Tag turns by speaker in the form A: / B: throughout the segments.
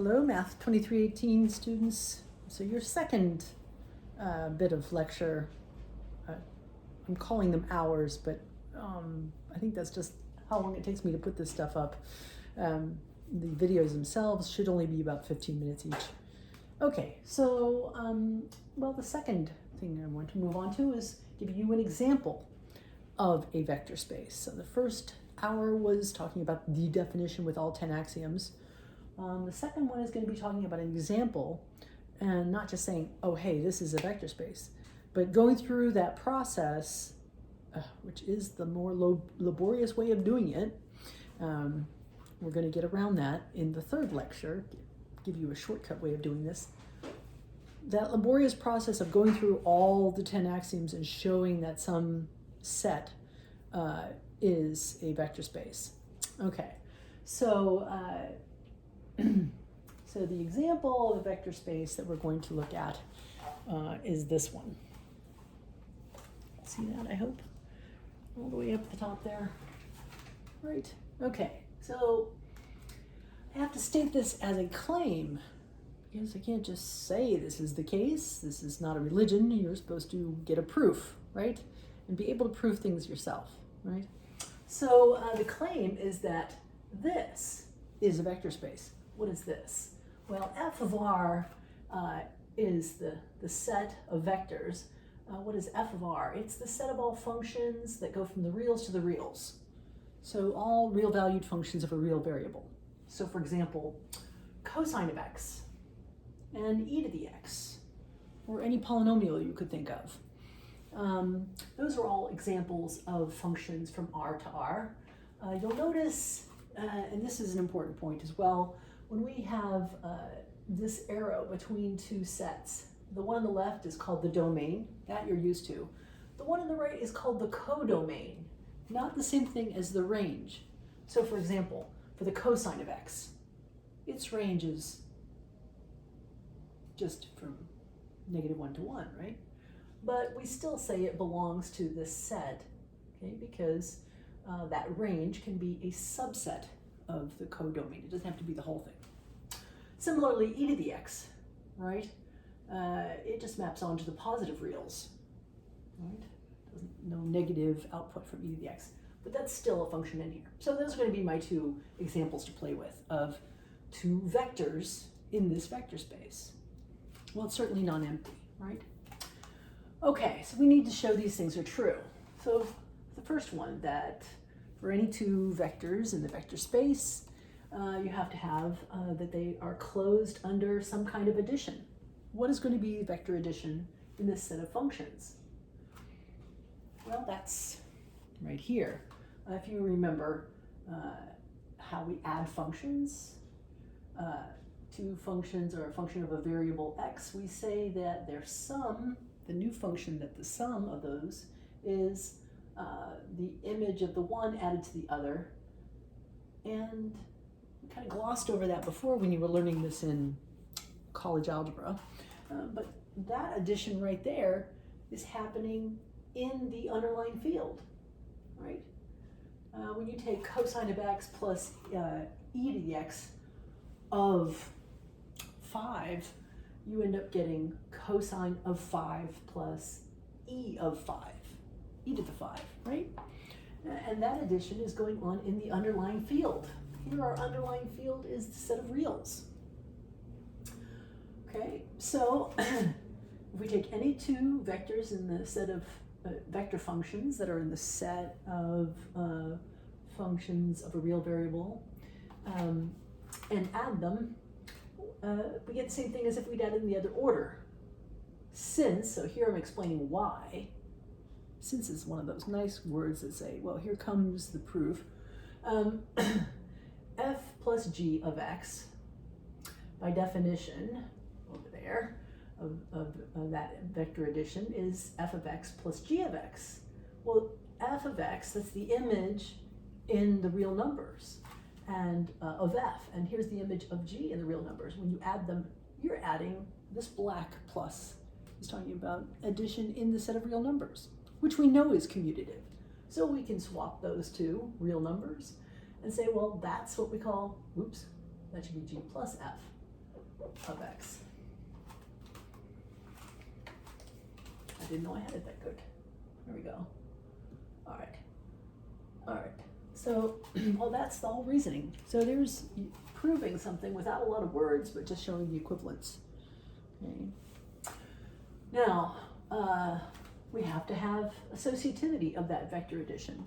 A: Hello, Math 2318 students. So your second bit of lecture, I'm calling them hours, but I think that's just how long it takes me to put this stuff up. The videos themselves should only be about 15 minutes each. Okay, so, well, the second thing I want to move on to is give you an example of a vector space. So the first hour was talking about the definition with all 10 axioms. The second one is going to be talking about an example and not just saying, oh, hey, this is a vector space, but going through that process, which is the more laborious way of doing it. We're going to get around that in the third lecture, give you a shortcut way of doing this. That laborious process of going through all the 10 axioms and showing that some set is a vector space. Okay, so so the example of a vector space that we're going to look at is this one. See that, I hope? All the way up the top there. Right, okay, so I have to state this as a claim because I can't just say this is the case. This is not a religion. You're supposed to get a proof, right? And be able to prove things yourself, right? So the claim is that this is a vector space. What is this? Well, f of r is the set of vectors. What is f of r? It's the set of all functions that go from the reals to the reals. So all real valued functions of a real variable. So for example, cosine of x and e to the x, or any polynomial you could think of. Those are all examples of functions from r to r. You'll notice, and this is an important point as well, when we have this arrow between two sets, the one on the left is called the domain, that you're used to. The one on the right is called the codomain, not the same thing as the range. So for example, for the cosine of x, its range is just from -1 to 1, right? But we still say it belongs to this set, okay, because that range can be a subset of the codomain. It doesn't have to be the whole thing. Similarly, e to the x, right? It just maps onto the positive reals, right? No negative output from e to the x, but that's still a function in here. So those are going to be my two examples to play with of two vectors in this vector space. Well, it's certainly non-empty, right? Okay, so we need to show these things are true. So the first one, that for any two vectors in the vector space, you have to have that they are closed under some kind of addition. What is going to be vector addition in this set of functions? Well, that's right here. If you remember how we add functions, two functions or a function of a variable x, we say that their sum, the new function, that the sum of those is the image of the one added to the other. And we kind of glossed over that before when you were learning this in college algebra. But that addition right there is happening in the underlying field, right? When you take cosine of x plus e to the x of 5, you end up getting cosine of 5 plus e of 5, e to the 5, right? And that addition is going on in the underlying field. Here our underlying field is the set of reals. Okay, so if we take any two vectors in the set of vector functions that are in the set of functions of a real variable and add them, we get the same thing as if we'd add in the other order. Since, so here I'm explaining why. Since is one of those nice words that say, well, here comes the proof. F plus g of x, by definition, over there, of that vector addition is f of x plus g of x. Well, f of x, that's the image in the real numbers and of f, and here's the image of g in the real numbers. When you add them, you're adding this black plus. It's talking about addition in the set of real numbers, which we know is commutative. So we can swap those two real numbers and say, well, that's what we call, oops, that should be g plus f. of x. I didn't know I had it that good. There we go. All right. All right. So, well, that's the whole reasoning. So there's proving something without a lot of words, but just showing the equivalence. Okay. Now, we have to have associativity of that vector addition.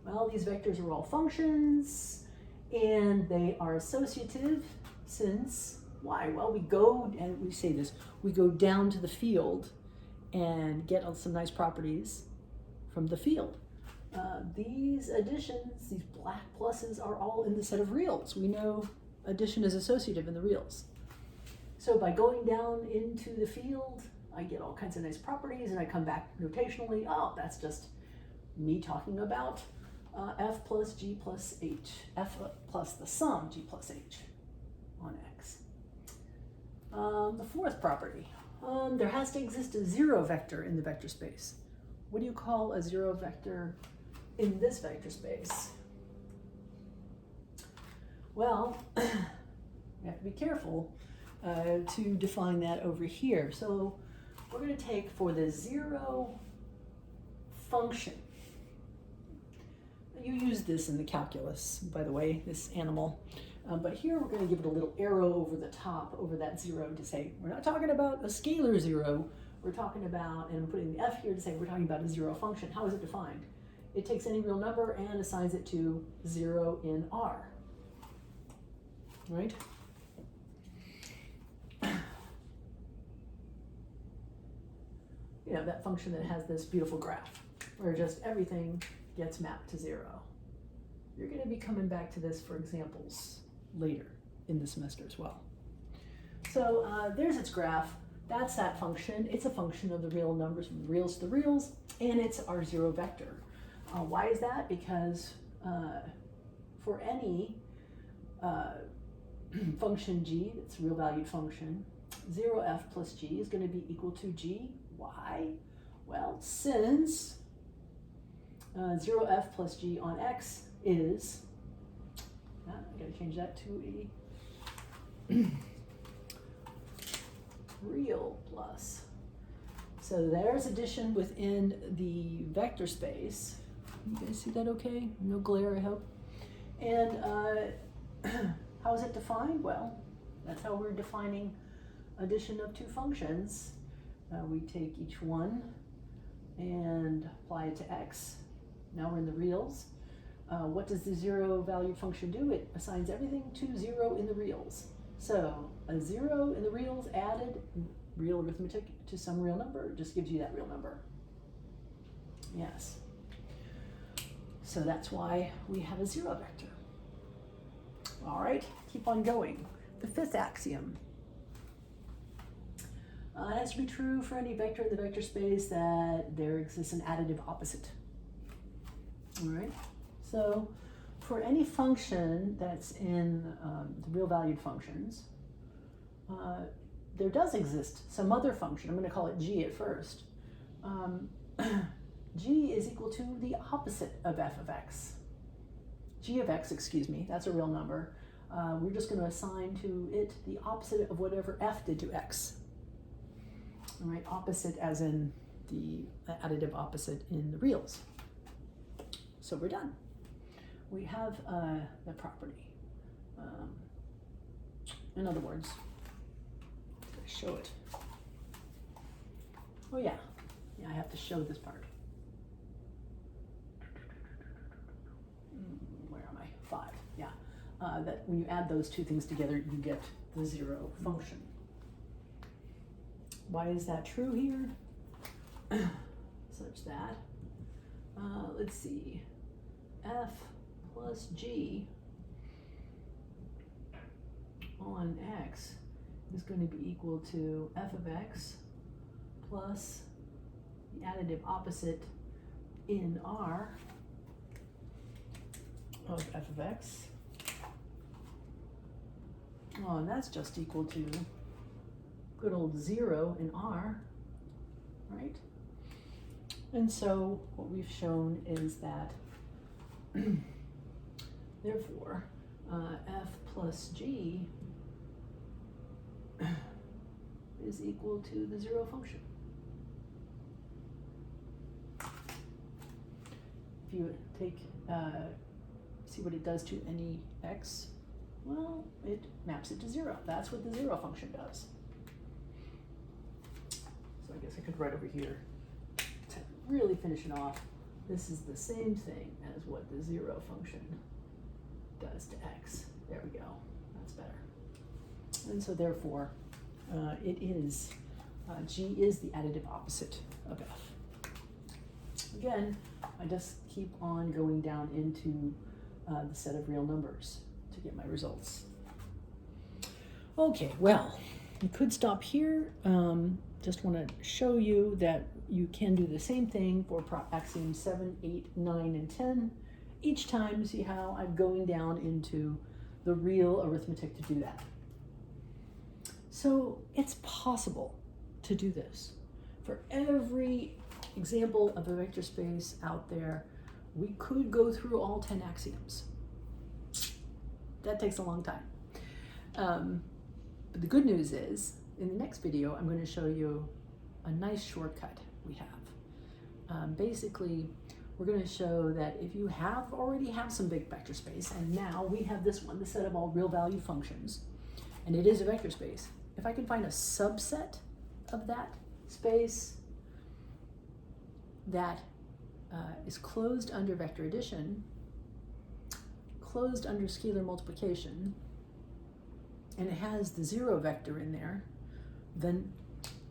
A: Well, these vectors are all functions, and they are associative since, why? Well, we go, and we say this, we go down to the field and get some nice properties from the field. These additions, these black pluses, are all in the set of reals. We know addition is associative in the reals. So by going down into the field, I get all kinds of nice properties, and I come back notationally, oh, that's just me talking about f plus g plus h, f plus the sum g plus h on x. The fourth property, there has to exist a zero vector in the vector space. What do you call a zero vector in this vector space? Well, we have to be careful to define that over here. So we're going to take for the zero function. You use this in the calculus, by the way, this animal. But here we're going to give it a little arrow over the top, over that zero, to say we're not talking about a scalar zero. We're talking about, and I'm putting the f here to say we're talking about a zero function. How is it defined? It takes any real number and assigns it to 0 in R. Right? You know, that function that has this beautiful graph where just everything gets mapped to 0. You're going to be coming back to this for examples later in the semester as well. So there's its graph. That's that function. It's a function of the real numbers from the reals to the reals, and it's our zero vector. Why is that? Because for any function g, that's a real valued function, 0f plus g is going to be equal to g. Why? Well, since 0f plus g on x is, I gotta change that to a real plus. So there's addition within the vector space. You guys see that okay? No glare, I hope. And how is it defined? Well, that's how we're defining addition of two functions. We take each one and apply it to x. Now we're in the reals. What does the zero valued function do? It assigns everything to 0 in the reals. So a 0 in the reals added real arithmetic to some real number just gives you that real number. Yes. So that's why we have a zero vector. All right, keep on going. The fifth axiom. It has to be true for any vector in the vector space that there exists an additive opposite. All right, so for any function that's in the real valued functions, there does exist some other function. I'm going to call it g at first. G is equal to the opposite of f of x. G of x, excuse me, that's a real number. We're just going to assign to it the opposite of whatever f did to x. All right, opposite as in the additive opposite in the reals. So we're done. We have the property. In other words, let's show it. Oh yeah, I have to show this part. Where am I? 5, yeah. That when you add those two things together, you get the zero function. Why is that true here? Such that, let's see, f plus g on x is going to be equal to f of x plus the additive opposite in R of f of x. Oh, and that's just equal to good old 0 in R, right? And so what we've shown is that therefore f plus g is equal to the zero function. If you take, see what it does to any x, well, it maps it to zero. That's what the zero function does. So I guess I could write over here to really finish it off. This is the same thing as what the zero function does to x. There we go. That's better. And so therefore, it is, G is the additive opposite of F. Again, I just keep on going down into the set of real numbers to get my results. Okay, well, we could stop here. Just want to show you that you can do the same thing for axioms 7, 8, 9, and 10. Each time, see how I'm going down into the real arithmetic to do that. So it's possible to do this. For every example of a vector space out there, we could go through all 10 axioms. That takes a long time. But the good news is, in the next video, I'm going to show you a nice shortcut we have. Basically, we're going to show that if you already have some big vector space, and now we have this one, the set of all real value functions, and it is a vector space. If I can find a subset of that space that is closed under vector addition, closed under scalar multiplication, and it has the zero vector in there, then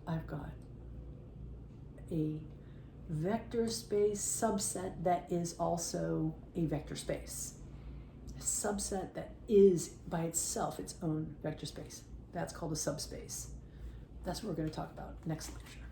A: I've got a vector space subset that is also a vector space. A subset that is by itself its own vector space. That's called a subspace. That's what we're going to talk about next lecture.